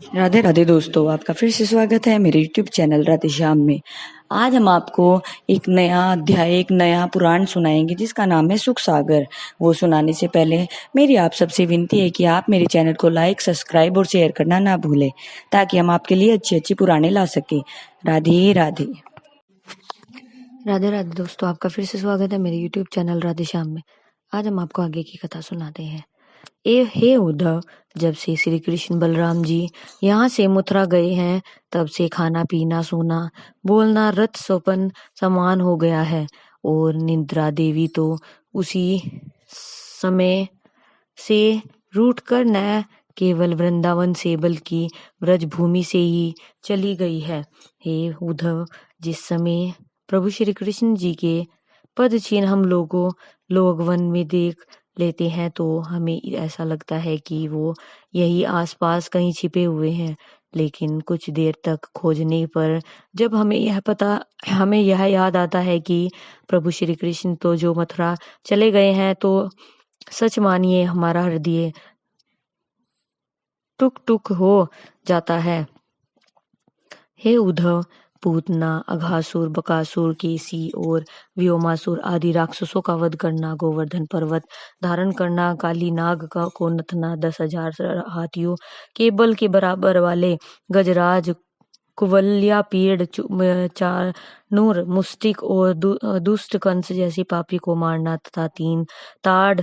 राधे राधे दोस्तों, आपका फिर से स्वागत है मेरे YouTube चैनल राधे श्याम में। आज हम आपको एक नया अध्याय, एक नया पुराण सुनाएंगे जिसका नाम है सुख सागर। वो सुनाने से पहले मेरी आप सबसे विनती है कि आप मेरे चैनल को लाइक, सब्सक्राइब और शेयर करना ना भूलें, ताकि हम आपके लिए अच्छी अच्छी पुराणे ला सके। राधे राधे। राधे राधे दोस्तों, आपका फिर से स्वागत है मेरे YouTube चैनल राधे श्याम में। आज हम आपको आगे की कथा सुनाते हैं। हे उद्धव, जब से श्री कृष्ण बलराम जी यहाँ से मथुरा गए हैं, तब से खाना पीना, सोना, बोलना रथ स्वप्न समान हो गया है। और निद्रा देवी तो उसी समय से रूठ कर न केवल वृंदावन से बल्कि ब्रज भूमि से ही चली गई है। हे उद्धव, जिस समय प्रभु श्री कृष्ण जी के पद चिन्ह हम लोग वन में देख लेते हैं तो हमें ऐसा लगता है कि वो यही आसपास कहीं छिपे हुए हैं। लेकिन कुछ देर तक खोजने पर जब हमें यह याद आता है कि प्रभु श्री कृष्ण तो जो मथुरा चले गए हैं, तो सच मानिए हमारा हृदय टुक टुक हो जाता है। हे उद्धव, पूतना, अघासुर, बकासुर, केसी और व्योमासुर आदि राक्षसों का वध करना, गोवर्धन पर्वत धारण करना, काली नाग को नथना, 10,000 हाथियों के बल के बराबर वाले गजराज, कुवल्या पेड़, चाणूर, मुष्टिक और दुष्ट कंस जैसे पापी को मारना तथा 3 ताड़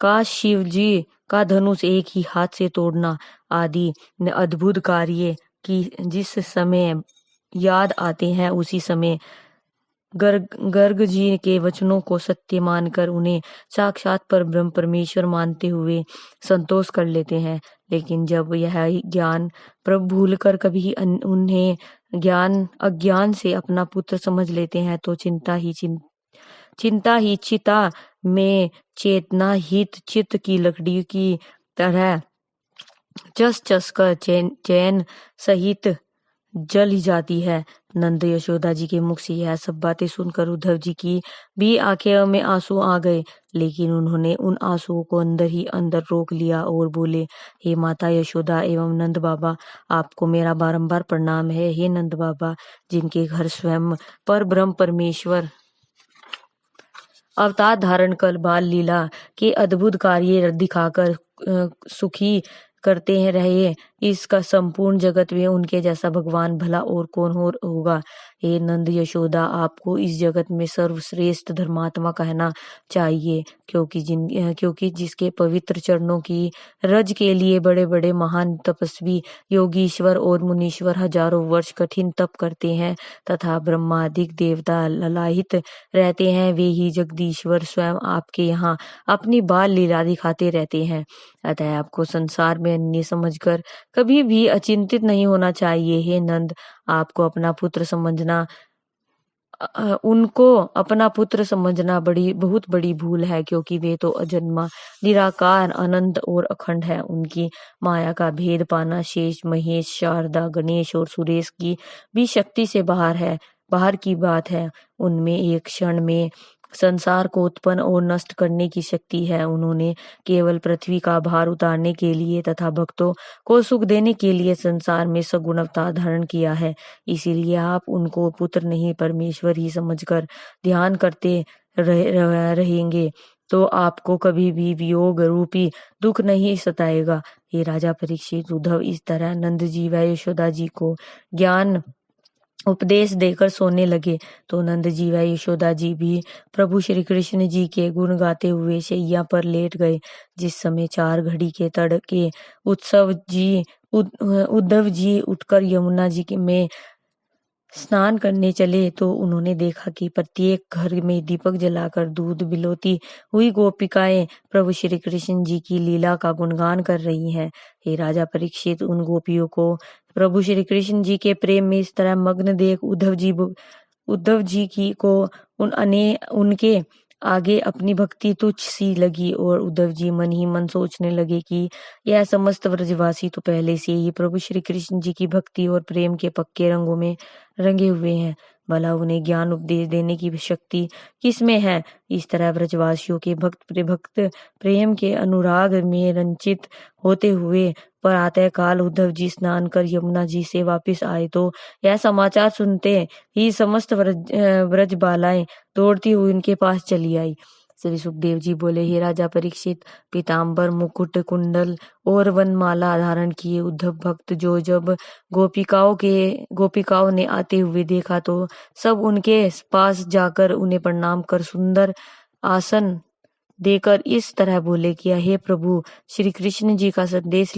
का शिव जी का धनुष एक ही हाथ से तोड़ना आदि अद्भुत कार्य की जिस समय याद आते हैं, उसी समय गर्ग जी के वचनों को सत्य मानकर उन्हें साक्षात पर ब्रह्म परमेश्वर मानते हुए संतोष कर लेते हैं। लेकिन जब यह ज्ञान प्रभु भूलकर कभी उन्हें अज्ञान से अपना पुत्र समझ लेते हैं, तो चिंता ही चिता में चेतना हित चित्त की लकड़ी की तरह चस कर चैन सहित जल ही जाती है। नंद यशोदा जी के मुख से यह सब बातें सुनकर उद्धव जी की भी आंखें में आंसू आ गए, लेकिन उन्होंने उन आंसुओं को अंदर ही अंदर रोक लिया और बोले, हे माता यशोदा एवं नंद बाबा, आपको मेरा बारंबार प्रणाम है। हे नंद बाबा, जिनके घर स्वयं पर ब्रह्म परमेश्वर अवतार धारण कर बाल लीला के अद्भुत कार्य दिखाकर सुखी करते हैं रहे, इसका संपूर्ण जगत में उनके जैसा भगवान भला और कौन होगा। हे नंद यशोदा, आपको इस जगत में सर्वश्रेष्ठ धर्मात्मा कहना चाहिए, क्योंकि जिसके पवित्र चरणों की रज के लिए बड़े बड़े महान तपस्वी, योगीश्वर और मुनीश्वर हजारों वर्ष कठिन तप करते हैं तथा ब्रह्मादिक देवता ललाहित रहते हैं, वे ही जगदीश्वर स्वयं आपके यहाँ अपनी बाल लीला दिखाते रहते हैं। अतः आपको संसार में अन्य समझकर कभी भी अचिंतित नहीं होना चाहिए। हे नंद, आपको अपना पुत्र समझना उनको अपना पुत्र समझना बहुत बड़ी भूल है, क्योंकि वे तो अजन्मा, निराकार, अनंत और अखंड है। उनकी माया का भेद पाना शेष, महेश, शारदा, गणेश और सुरेश की भी शक्ति से बाहर की बात है। उनमें एक क्षण में संसार को उत्पन्न और नष्ट करने की शक्ति है। उन्होंने केवल पृथ्वी का भार उतारने के लिए तथा भक्तों को सुख देने के लिए संसार में सगुण अवतार धारण किया है। इसीलिए आप उनको पुत्र नहीं परमेश्वर ही समझकर ध्यान करते रहेंगे तो आपको कभी भी वियोग रूपी दुख नहीं सताएगा। हे राजा परीक्षित, उद्धव इस तरह नंद जी व यशोदा जी को ज्ञान उपदेश देकर सोने लगे तो नंद जी व यशोदा जी भी प्रभु श्री कृष्ण जी के गुण गाते हुए शैया पर लेट गए। जिस समय 4 घड़ी के तड़के उद्धव जी उठकर यमुना जी में स्नान करने चले तो उन्होंने देखा कि प्रत्येक घर में दीपक जलाकर दूध बिलोती हुई गोपिकाएं प्रभु श्री कृष्ण जी की लीला का गुणगान कर रही हैं। हे राजा परीक्षित, उन गोपियों को प्रभु श्री कृष्ण जी के प्रेम में इस तरह मग्न देख उद्धव जी की को उनके आगे अपनी भक्ति तुच्छ सी लगी और उद्धव जी मन ही मन सोचने लगे कि यह समस्त व्रजवासी तो पहले से ही प्रभु श्री कृष्ण जी की भक्ति और प्रेम के पक्के रंगों में रंगे हुए हैं। भला उन्हें ज्ञान उपदेश देने की शक्ति किसमें है। इस तरह ब्रजवासियों के भक्त प्रेम के अनुराग में रंजित होते हुए प्रातः काल उद्धव जी स्नान कर यमुना जी से वापस आए तो यह समाचार सुनते ही समस्त ब्रज बालाएं दौड़ती हुई उनके पास चली आई। श्री सुखदेव जी बोले, हे राजा परीक्षित, पीताम्बर मुकुट कुंडल और वनमाला धारण किए उद्धव भक्त जो जब गोपिकाओं ने आते हुए देखा तो सब उनके पास जाकर उन्हें प्रणाम कर सुंदर आसन देकर इस तरह बोले कि हे प्रभु, श्री कृष्ण जी का संदेश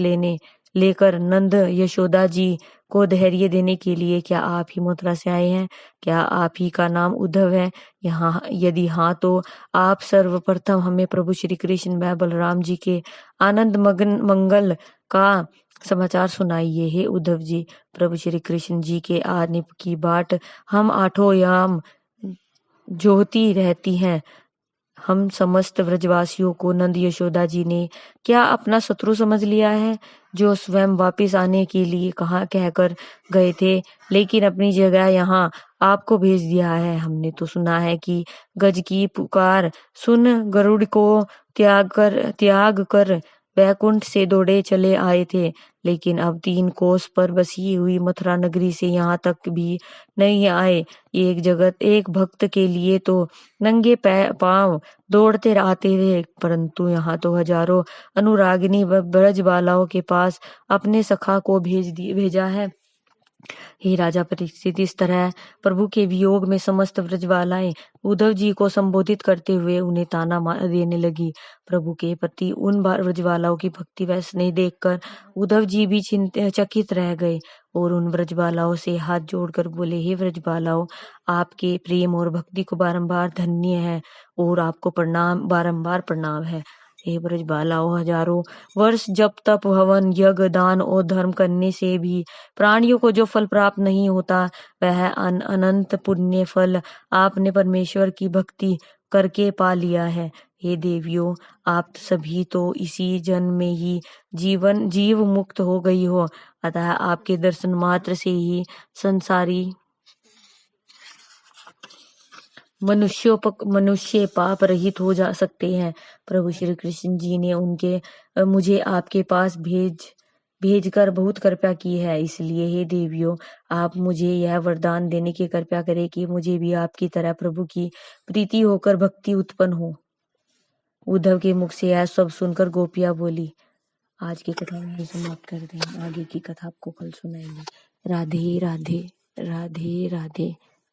लेकर नंद यशोदा जी को धैर्य देने के लिए क्या आप ही मथुरा से आए हैं? क्या आप ही का नाम उद्धव है? यहाँ यदि हाँ तो आप सर्वप्रथम हमें प्रभु श्री कृष्ण व बलराम जी के आनंद मगन मंगल का समाचार सुनाइए। हे उद्धव जी, प्रभु श्री कृष्ण जी के आने की बाट हम आठों याम जोहती रहती हैं। हम समस्त ब्रजवासियों को नंद यशोदा जी ने क्या अपना शत्रु समझ लिया है, जो स्वयं वापस आने के लिए कहकर गए थे, लेकिन अपनी जगह यहाँ आपको भेज दिया है। हमने तो सुना है कि गज की पुकार सुन गरुड़ को त्याग कर वैकुंठ से दौड़े चले आए थे, लेकिन अब 3 कोस पर बसी हुई मथुरा नगरी से यहाँ तक भी नहीं आए। एक भक्त के लिए तो नंगे पांव दौड़ते आते थे, परंतु यहाँ तो हजारों अनुरागिनी व ब्रजबालाओं के पास अपने सखा को भेजा है। हे राजा परीक्षित, इस तरह प्रभु के वियोग में समस्त ब्रजबालाएं उद्धव जी को संबोधित करते हुए उन्हें ताना देने लगी। प्रभु के प्रति उन ब्रजबालाओं की भक्ति व स्नेह देखकर उद्धव जी भी चकित रह गए और उन ब्रजबालाओं से हाथ जोड़कर बोले, हे ब्रजबालाओं, आपके प्रेम और भक्ति को बारंबार धन्य है और आपको बारंबार प्रणाम है। हे ब्रजबालाओं, हजारों वर्ष जप तप हवन यज्ञ दान और धर्म करने से भी प्राणियों को जो फल प्राप्त नहीं होता, वह अनंत पुण्य फल आपने परमेश्वर की भक्ति करके पा लिया है। हे देवियों, आप सभी तो इसी जन्म में ही जीव मुक्त हो गई हो, अतः आपके दर्शन मात्र से ही संसारी मनुष्य पाप रहित हो जा सकते हैं। प्रभु श्री कृष्ण जी ने मुझे आपके पास भेजकर बहुत कृपा की है, इसलिए हे देवियों, आप मुझे यह वरदान देने की कृपा करें कि मुझे भी आपकी तरह प्रभु की प्रीति होकर भक्ति उत्पन्न हो। उद्धव के मुख से यह सब सुनकर गोपियां बोली, आज की कथा यहीं समाप्त कर दें, आगे की कथा आपको कल सुनाएंगे। राधे राधे राधे राधे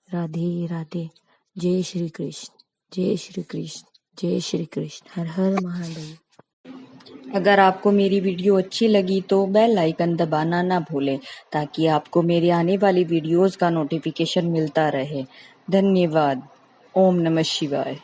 राधे राधे। जय श्री कृष्ण, जय श्री कृष्ण, जय श्री कृष्ण। हर हर महादेव। अगर आपको मेरी वीडियो अच्छी लगी तो बेल आइकन दबाना ना भूलें, ताकि आपको मेरे आने वाली वीडियोस का नोटिफिकेशन मिलता रहे। धन्यवाद। ओम नमः शिवाय।